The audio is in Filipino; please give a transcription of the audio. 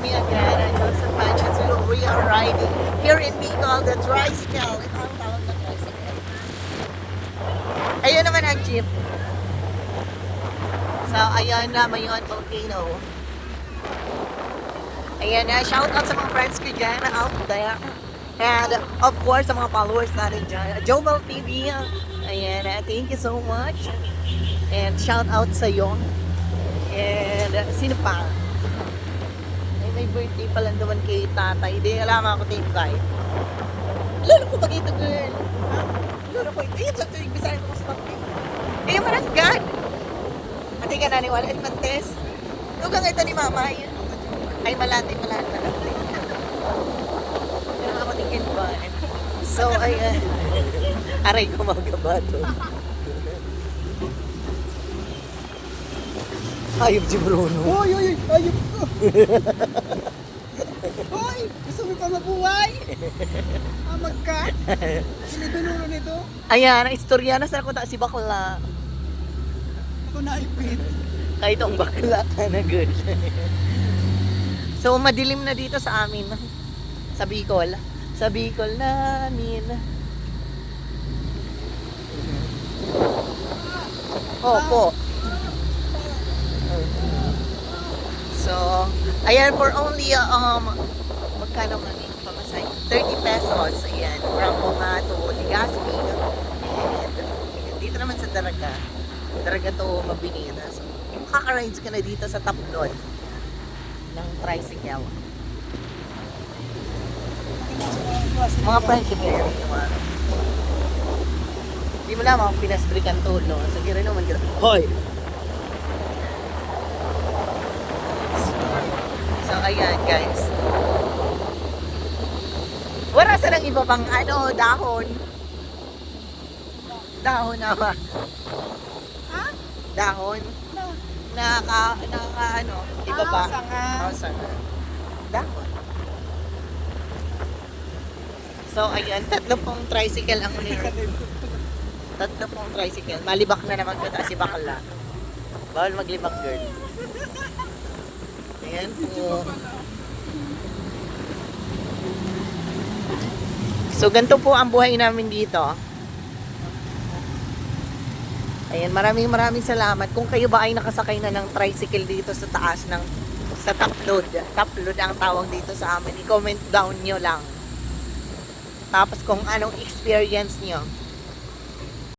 me again, Joseph Manches. We are riding here in Bicol, the tricycle. Ito ang tawag na tricycle. Ayun naman ang jeep. So, ayan na, Mayon Volcano. Ayan na, shout out sa mga friends ko dyan out there. And of course, sa mga followers natin dyan. Jobel TV. Ayan na, thank you so much. And shout out sa iyo. And sino pa? Ay, may birthday pala naman kay tatay. Hindi, alam ako team guy. Lalo ko ba ito, girl? Ha? Lalo ko ito. Ayun, sa tuwing bisahin ko sa pagkain. Eh, managgan. Ati ka naniwala. Ay, mates. Lugang ito ni mama. Ayun. Ay, malati. Pero ako tingin ba? So, ayan. Aray ko magabato. Ayop si Bruno. Oy, ayop ko. Hoy, gusto mo pa mabuhay? Amag ka? Sinidunulo nito? Ayan, ang istorya na sa kuta si bakla. Ako naipit. Kahit ang bakla ka na good. So, madilim na dito sa amin. Sa Bicol. Sa Bicol namin. Opo. So, ayan, for only, magkano kami pamasay? 30 pesos. Ayan, from Bunga to Legazpi. And dito naman sa Daraga. Daraga to Mabinida. So, makaka-rides ka na dito sa top load ng tricycle. Mga friendship area naman. Hindi mo naman kung pinasbrikan to, no? Sa gira naman, hoy! So, ayan, guys. Wala sa lang iba pang, dahon. Dahon na ba? Ha? Dahon. No. Iba pa? Sanga. Sanga. Dahon. So, ayan, tatlo pong tricycle ang tatlo pong tricycle. Malibak na naman ko si bakla. Bawal maglibak, girl. Ayan po. So, ganito po ang buhay namin dito. Ayan, maraming salamat. Kung kayo ba ay nakasakay na ng tricycle dito sa taas ng sa top load. Top load ang tawag dito sa amin. I-comment down nyo lang. Tapos kung anong experience nyo.